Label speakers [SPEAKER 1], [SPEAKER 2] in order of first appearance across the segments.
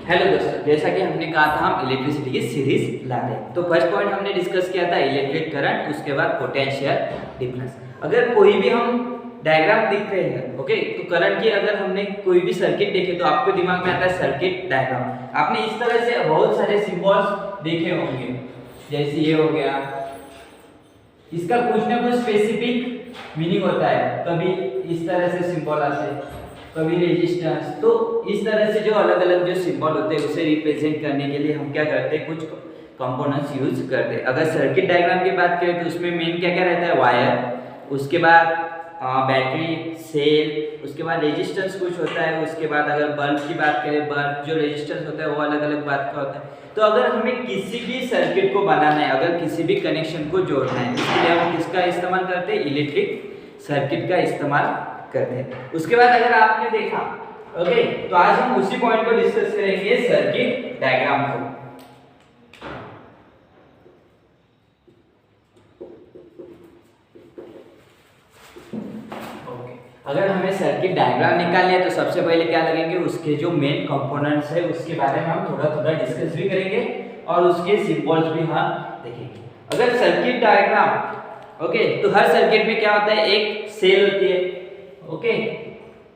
[SPEAKER 1] Hello दोस्तों, जैसा कि हमने कहा था हम इलेक्ट्रिसिटी की सीरीज लाते हैं। तो फर्स्ट पॉइंट हमने डिस्कस किया था इलेक्ट्रिक करंट, उसके बाद पोटेंशियल डिफरेंस। अगर कोई भी हम डायग्राम दिख रहे हैं, ओके, तो करंट की अगर हमने कोई भी सर्किट देखे तो आपको दिमाग में आता है सर्किट डायग्राम। आपने इस तरह से बहुत सारे सिंबल्स देखे होंगे, जैसे ये हो गया, इसका कुछ ना कुछ स्पेसिफिक मीनिंग होता है। कभी इस तरह से सिंबल आते हैं, कभी रेजिस्टेंस। तो इस तरह से जो अलग अलग जो सिंबल होते हैं उसे रिप्रेजेंट करने के लिए हम क्या करते हैं, कुछ कंपोनेंट्स यूज करते हैं। अगर सर्किट डायग्राम की बात करें तो उसमें मेन क्या क्या रहता है, वायर, उसके बाद बैटरी, सेल, उसके बाद रेजिस्टेंस कुछ होता है, उसके बाद अगर बल्ब की बात करें, बल्ब जो रेजिस्टेंस होता है वो अलग अलग बात का होता है। तो अगर हमें किसी भी सर्किट को बनाना है, अगर किसी भी कनेक्शन को जोड़ना है, इसके लिए हम किसका इस्तेमाल करते हैं, इलेक्ट्रिक सर्किट का इस्तेमाल करते हैं। उसके बाद अगर आपने देखा, ओके, तो आज हम उसी पॉइंट को डिस्कस करेंगे, सर्किट डायग्राम को। अगर हमें सर्किट डायग्राम निकालनी है तो सबसे पहले क्या लगेंगे, उसके जो मेन कंपोनेंट्स है उसके बारे में हम थोड़ा थोड़ा डिस्कस भी करेंगे और उसके सिंबल्स भी हम देखेंगे। अगर सर्किट डायग्राम, ओके, तो हर सर्किट में क्या होता है, एक सेल होती है, ओके।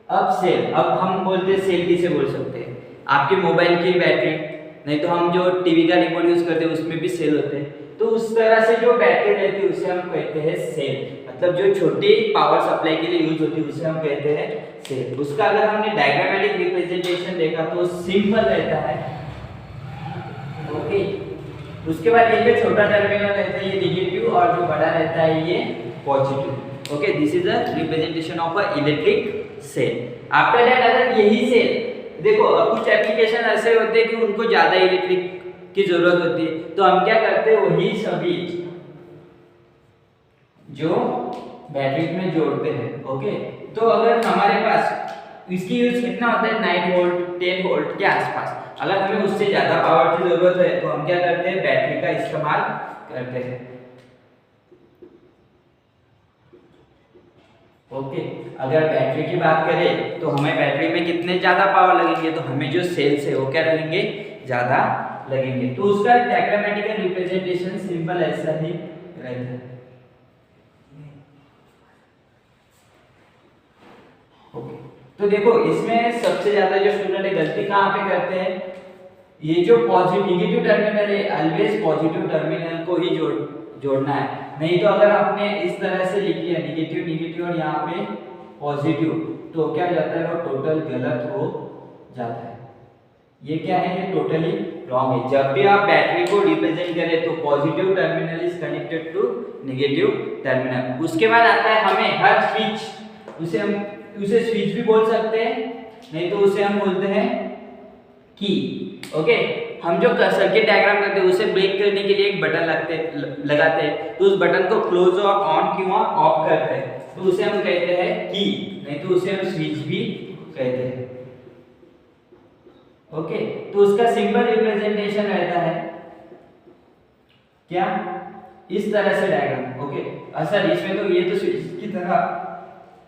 [SPEAKER 1] अब सेल, अब हम बोलते हैं सेल किसे बोल सकते हैं, आपके मोबाइल की बैटरी, नहीं तो हम जो टीवी का रिमोट यूज करते हैं उसमें भी सेल होते हैं। तो उस तरह से जो बैटरी रहती है उसे हम कहते हैं सेल, मतलब जो छोटी पावर सप्लाई के लिए यूज होती है उसे हम कहते हैं सेल। उसका अगर हमने डायग्रामेटिक रिप्रेजेंटेशन देखा तो सिंपल रहता है, ओके। उसके बाद ये जो छोटा टर्मिनल रहता है ये नेगेटिव और जो बड़ा रहता है ये positive, okay. This is the representation of a electric cell. After that अगर यही सेल, देखो कुछ एप्लीकेशन ऐसे होते हैं कि उनको ज्यादा इलेक्ट्रिक की जरूरत होती है, तो हम क्या करते हैं, वही सभी जो बैटरी में जोड़ते हैं, ओके। तो अगर हमारे पास इसकी यूज कितना होता है, 9 वोल्ट 10 वोल्ट के आसपास। अगर हमें उससे ज्यादा पावर की जरूरत है तो हम क्या करते हैं, बैटरी का इस्तेमाल करते हैं, ओके। अगर बैटरी की बात करें तो हमें बैटरी में कितने ज्यादा पावर लगेंगे, तो हमें जो सेल्स है वो क्या लगेंगे, ज्यादा लगेंगे। तो उसका डायग्रामेटिकल रिप्रेजेंटेशन सिंपल ऐसा ही रहता है, ओके। तो देखो इसमें सबसे ज्यादा जो स्टूडेंट गलती कहाँ पे करते हैं, ये जो पॉजिटिव नेगेटिव टर्मिनल है ऑलवेज पॉजिटिव टर्मिनल को ही जोड़ना है। नहीं तो अगर आपने इस तरह से लिख लिया नेगेटिव नेगेटिव और यहाँ पे पॉजिटिव, तो क्या हो जाता है, वो टोटल गलत हो जाता है। ये क्या है, ये टोटली रॉन्ग है। जब भी आप बैटरी को रिप्रेजेंट करें तो positive terminal is connected to negative terminal. उसके बाद आता है हमें हर स्विच, उसे स्विच भी बोल सकते हैं, नहीं तो उसे हम बोलते हैं की, ओके। हम जो सर्किट डायग्राम करते हैं उसे ब्रेक करने के लिए एक बटन लगाते हैं, तो उस बटन को क्लोज और ऑन क्यों ऑफ करते हैं, तो उसे हम कहते हैं की, नहीं तो उसे हम स्विच भी कहते हैं, ओके। तो उसका सिंपल रिप्रेजेंटेशन रहता है क्या, इस तरह से डायग्राम, ओके। सर इसमें तो ये तो स्विच की तरह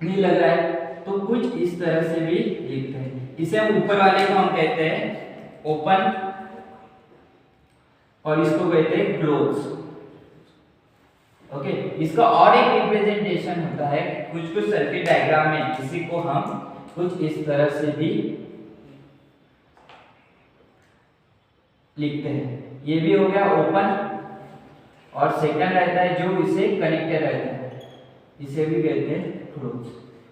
[SPEAKER 1] नहीं लग रहा है, तो कुछ इस तरह से भी लिखते हैं। इसे हम ऊपर वाले को हम कहते हैं ओपन और इसको कहते हैं क्लोज, ओके। इसका और एक रिप्रेजेंटेशन होता है कुछ कुछ सर्किट डायग्राम में, इसी को हम कुछ इस तरह से भी लिखते हैं। ये भी हो गया ओपन, और सेकंड रहता है जो इसे कनेक्टेड रहता है, इसे भी कहते हैं क्लोज,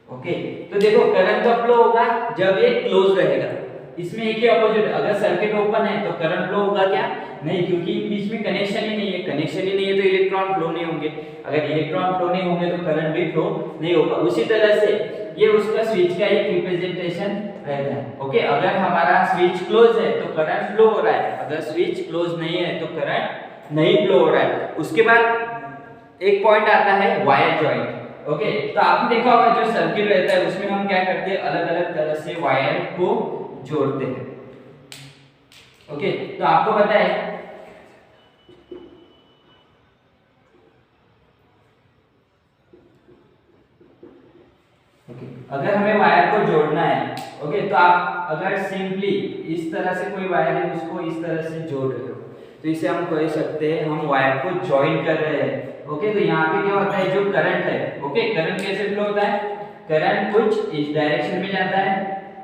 [SPEAKER 1] ओके। तो देखो करंट का फ्लो होगा जब ये क्लोज रहेगा, इसमें एक ही ऑपोजिट। अगर सर्किट ओपन है तो करंट फ्लो होगा क्या, नहीं, क्योंकि बीच में कनेक्शन ही नहीं है, कनेक्शन ही नहीं है तो इलेक्ट्रॉन फ्लो नहीं होंगे। अगर इलेक्ट्रॉन फ्लो नहीं होंगे तो करंट भी फ्लो नहीं होगा। उसी तरह से ये उसका स्विच का एक रिप्रेजेंटेशन रहता है, ओके। अगर हमारा स्विच क्लोज है तो करंट फ्लो हो रहा है, अगर स्विच क्लोज नहीं है तो करंट नहीं फ्लो हो रहा है। उसके बाद एक पॉइंट आता है वायर जॉइंट, ओके। तो आपने देखा होगा जो सर्किट रहता है उसमें हम क्या करते हैं, अलग अलग तरह से वायर को जोड़ते हैं, ओके। तो आपको पता है अगर हमें वायर को जोड़ना है ओके, तो आप अगर सिंपली इस तरह से कोई वायर है उसको इस तरह से जोड़ रहे हो तो इसे हम कह सकते हैं हम वायर को ज्वाइन कर रहे हैं। ओके, तो यहाँ पे क्या होता है, जो करंट है, ओके, करंट कैसे फ्लो होता है, करंट कुछ इस डायरेक्शन में जाता है,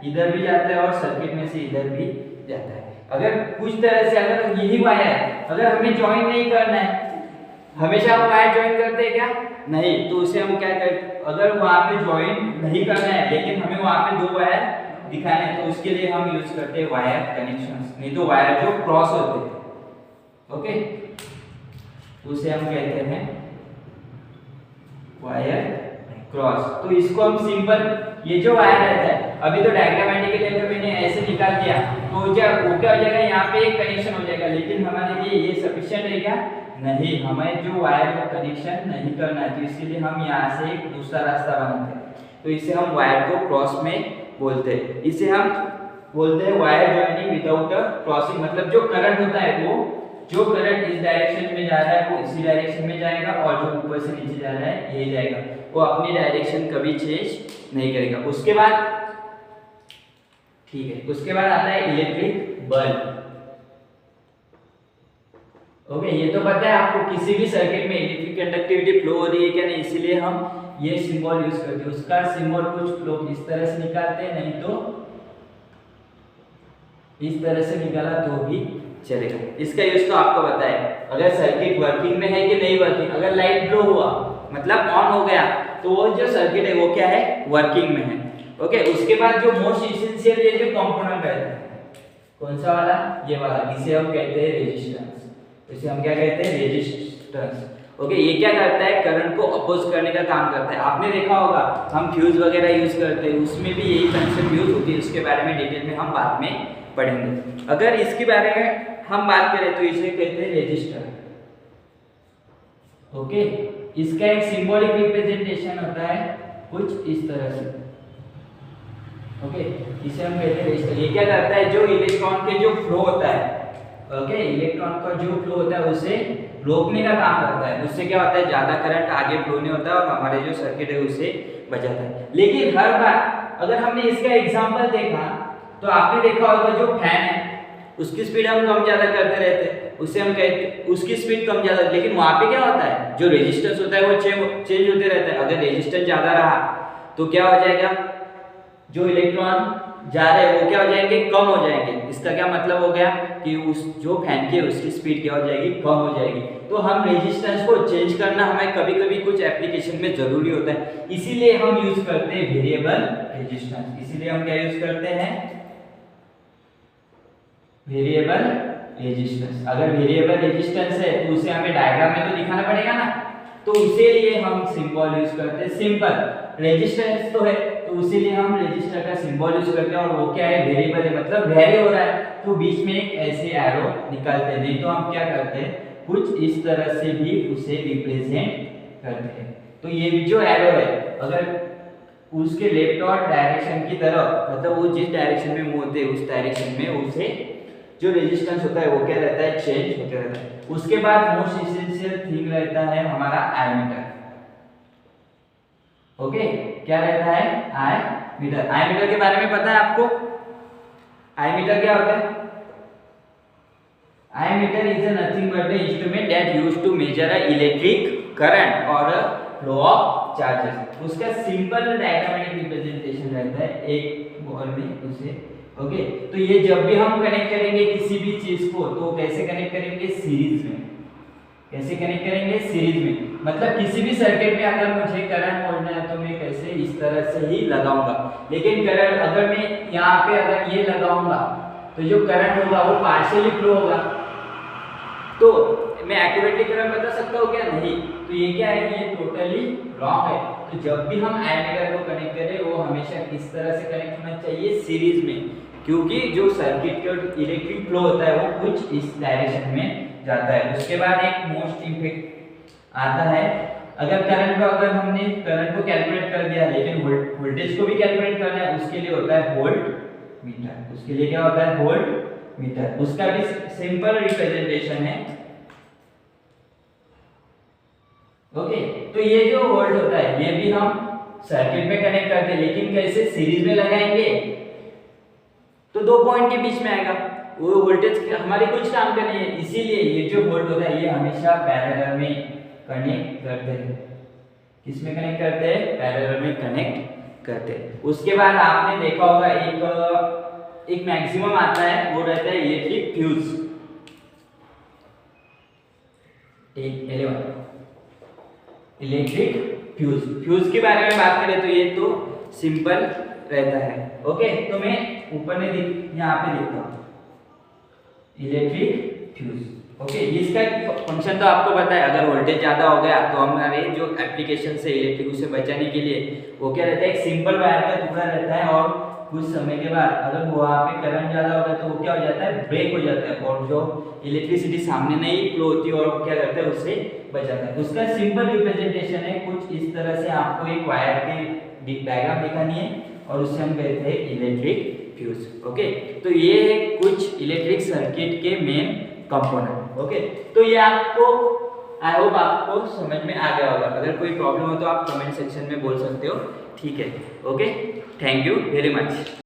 [SPEAKER 1] इधर भी जाता है और सर्किट में से इधर भी जाता है। अगर कुछ तरह से अगर यही वायर अगर हमें ज्वाइन नहीं करना है, हमेशा हम वायर ज्वाइन करते हैं क्या, नहीं, तो उसे हम क्या करते, अगर वहां पे ज्वाइन नहीं करना है लेकिन हमें वहां पे दो वायर दिखाने हैं तो उसके लिए हम यूज करते हैं वायर कनेक्शंस, नहीं तो वायर जो क्रॉस होते हैं, ओके, उसे हम कहते हैं वायर क्रॉस। तो इसको हम सिंपल, ये जो वायर रहता है अभी तो डायग्रामेटिक के लिए मैंने ऐसे निकाल दिया तो वो क्या हो जाएगा, यहाँ पे एक कनेक्शन हो जाएगा, लेकिन हमारे लिए ये सफिशिएंट है क्या, नहीं, हमें जो वायर को कनेक्शन नहीं करना है, तो इसके लिए हम यहाँ से एक दूसरा रास्ता बनाते हैं, तो इसे हम वायर को क्रॉस में बोलते हैं। इसे हम बोलते हैं वायर जॉइनिंग विदाउट क्रॉसिंग, मतलब जो करंट होता है वो, जो करंट इस डायरेक्शन में जा रहा है वो इसी डायरेक्शन में जाएगा और जो ऊपर से नीचे जा रहा है ये जाएगा, वो अपनी डायरेक्शन कभी चेंज नहीं करेगा। उसके बाद ठीक है, उसके बाद आता है इलेक्ट्रिक बल्ब। ओके, ये तो पता है आपको किसी भी सर्किट में इलेक्ट्रिक कंडक्टिविटी फ्लो हो रही है क्या नहीं, इसीलिए हम ये सिंबल यूज करते हैं। उसका सिंबल कुछ लोग इस तरह से निकालते हैं, नहीं तो इस तरह से निकाला तो भी चलेगा। इसका यूज तो आपको पता है, अगर सर्किट वर्किंग में है कि नहीं वर्किंग, अगर लाइट ब्लो हुआ मतलब ऑन हो गया तो वो जो सर्किट है वो क्या है, वर्किंग में है। ओके, उसके बाद जो मोस्ट एसेंशियल ये जो कंपोनेंट रहता है, कौन सा वाला, ये वाला, इसे हम कहते हैं रेजिस्टेंस। इसे हम क्या कहते हैं, रेजिस्टेंस। ओके, ये क्या करता है, करंट को अपोज करने का काम करता है। आपने देखा होगा हम फ्यूज वगैरह यूज करते हैं, उसमें भी यही कंसेप्ट यूज होती है, उसके बारे में डिटेल में हम बाद में पढ़ेंगे। अगर इसके बारे में हम बात करें तो इसे कहते हैं रेजिस्टर। ओके, इसका एक सिंबॉलिक रिप्रेजेंटेशन होता है कुछ इस तरह से। ओके, इसे हम कहते हैं रेजिस्टर। ये क्या करता है, जो इलेक्ट्रॉन के जो फ्लो होता है, ओके, इलेक्ट्रॉन का जो फ्लो होता है उसे रोकने का काम करता है। उससे क्या होता है, ज्यादा करंट आगे फ्लो नहीं होता है और हमारे जो सर्किट है उसे बचाता है। लेकिन हर बार अगर हमने इसका एग्जांपल देखा तो आपने देखा होगा जो फैन है उसकी स्पीड हम कम ज्यादा करते रहते हैं, उसे हम कहते उसकी स्पीड कम ज्यादा, लेकिन वहां पे क्या होता है, जो रेजिस्टेंस होता है वो चेंज होते रहता है। अगर रेजिस्टेंस ज्यादा रहा तो क्या हो जाएगा, जो इलेक्ट्रॉन जा रहे हैं वो क्या हो जाएंगे, कम हो जाएंगे। इसका क्या मतलब हो गया कि उस जो फैन की उसकी स्पीड क्या हो जाएगी, कम हो जाएगी। तो हम रेजिस्टेंस को चेंज करना हमें कभी कभी कुछ एप्लीकेशन में जरूरी होता है, इसीलिए हम यूज करते हैं वेरिएबल रेजिस्टेंस। इसीलिए हम क्या यूज करते हैं, वेरिएबल रेजिस्टेंस। अगर वेरिएबल रेजिस्टेंस है तो उसे हमें डायग्राम में तो दिखाना पड़ेगा ना, तो इसीलिए हम सिंबल यूज करते हैं। सिंपल रेजिस्टेंस तो है तो इसीलिए हम रजिस्टर का सिंबल यूज करते हैं, और वो क्या है, वेरिएबल है, मतलब वेरी हो रहा है तो बीच में एक ऐसे एरो निकालते हैं। नहीं तो हम क्या करते हैं, कुछ इस तरह से भी उसे रिप्रेजेंट करते हैं। तो ये भी जो एरो है अगर उसके लेफ्ट और डायरेक्शन की तरफ, मतलब वो जिस डायरेक्शन में मूव होते हैं उस डायरेक्शन में उसे जो रेजिस्टेंस होता है वो क्या रहता है, चेंज होते रहता है। उसके बाद मोस्ट एसेंशियल थिंग रहता है हमारा एमीटर। ओके, क्या रहता है, एमीटर। एमीटर के बारे में पता है आपको, एमीटर क्या होता है, ammeter is nothing but the instrument that used to measure a electric current और फ्लो ऑफ चार्जेस। उसका सिंपल डायग्रामेटिक रिप्रेजेंटेशन रहता है एक बॉल में उसे। ओके, तो ये जब भी हम कनेक्ट करेंगे किसी भी चीज को तो कैसे कनेक्ट करेंगे, सीरीज में। कैसे कनेक्ट करेंगे, सीरीज में। मतलब किसी भी सर्किट में अगर मुझे करंट मोड़ना है तो मैं कैसे, इस तरह से ही लगाऊंगा। लेकिन करंट अगर मैं यहाँ पे अगर ये लगाऊंगा तो जो करंट होगा वो पार्शियली फ्लो होगा, तो मैं एक्यूरेटली करंट बता सकता हूँ क्या, नहीं। तो ये क्या है, ये टोटली रॉन्ग है। तो जब भी हम एमीटर को कनेक्ट करें वो हमेशा किस तरह से कनेक्ट होना चाहिए, सीरीज में, क्योंकि जो सर्किट का इलेक्ट्रिक फ्लो होता है वो कुछ इस डायरेक्शन में जाता है। उसके बाद एक मोस्ट इम्पैक्ट आता है, अगर करंट को, अगर हमने करंट को कैलकुलेट कर दिया लेकिन वोल्टेज को भी कैलकुलेट करना है, उसके लिए होता है वोल्ट मीटर। उसके लिए क्या होता है, वोल्ट मीटर। उसका भी सिंपल रिप्रेजेंटेशन है। ओके, तो ये जो वोल्ट होता है ये भी हम सर्किट में कनेक्ट करते हैं, लेकिन कैसे, सीरीज में लगाएंगे दो पॉइंट के बीच में आएगा, वो वोल्टेज हमारे कुछ काम का नहीं है, इसीलिए ये जो वोल्ट होता है ये हमेशा पैरेलल में कनेक्ट करते हैं। किसमें कनेक्ट करते हैं? पैरेलल में कनेक्ट करते हैं। उसके बाद आपने देखा होगा एक मैक्सिमम आता है, वो रहता है electric fuse. 11 electric fuse. Fuse के बारे में बात करें तो ये तो सिंपल रहता है। ओके, तो मैं ऊपर में यहाँ पे लिखता हूँ इलेक्ट्रिक फ्यूज। ओके, इसका फंक्शन तो आपको पता है, अगर वोल्टेज ज़्यादा हो गया तो हमारे जो एप्लीकेशन से इलेक्ट्रिक उसे बचाने के लिए वो क्या रहता है, एक सिंपल वायर का टुकड़ा रहता है, और कुछ समय के बाद अगर वहाँ पे करंट ज़्यादा होगा तो वो क्या हो जाता है, ब्रेक हो जाता है, और जो इलेक्ट्रिसिटी सामने नहीं फ्लो होती और क्या करता है, उससे बचाता है। उसका सिंपल रिप्रेजेंटेशन है कुछ इस तरह से। आपको एक वायर की डायग्राम दिखानी है और उससे हम कहते हैं इलेक्ट्रिक फ्यूज। ओके, तो ये है कुछ इलेक्ट्रिक सर्किट के मेन कंपोनेंट। ओके, तो ये आपको आई होप आपको समझ में आ गया होगा। अगर कोई प्रॉब्लम हो तो आप कमेंट सेक्शन में बोल सकते हो, ठीक है। Okay, thank you very much.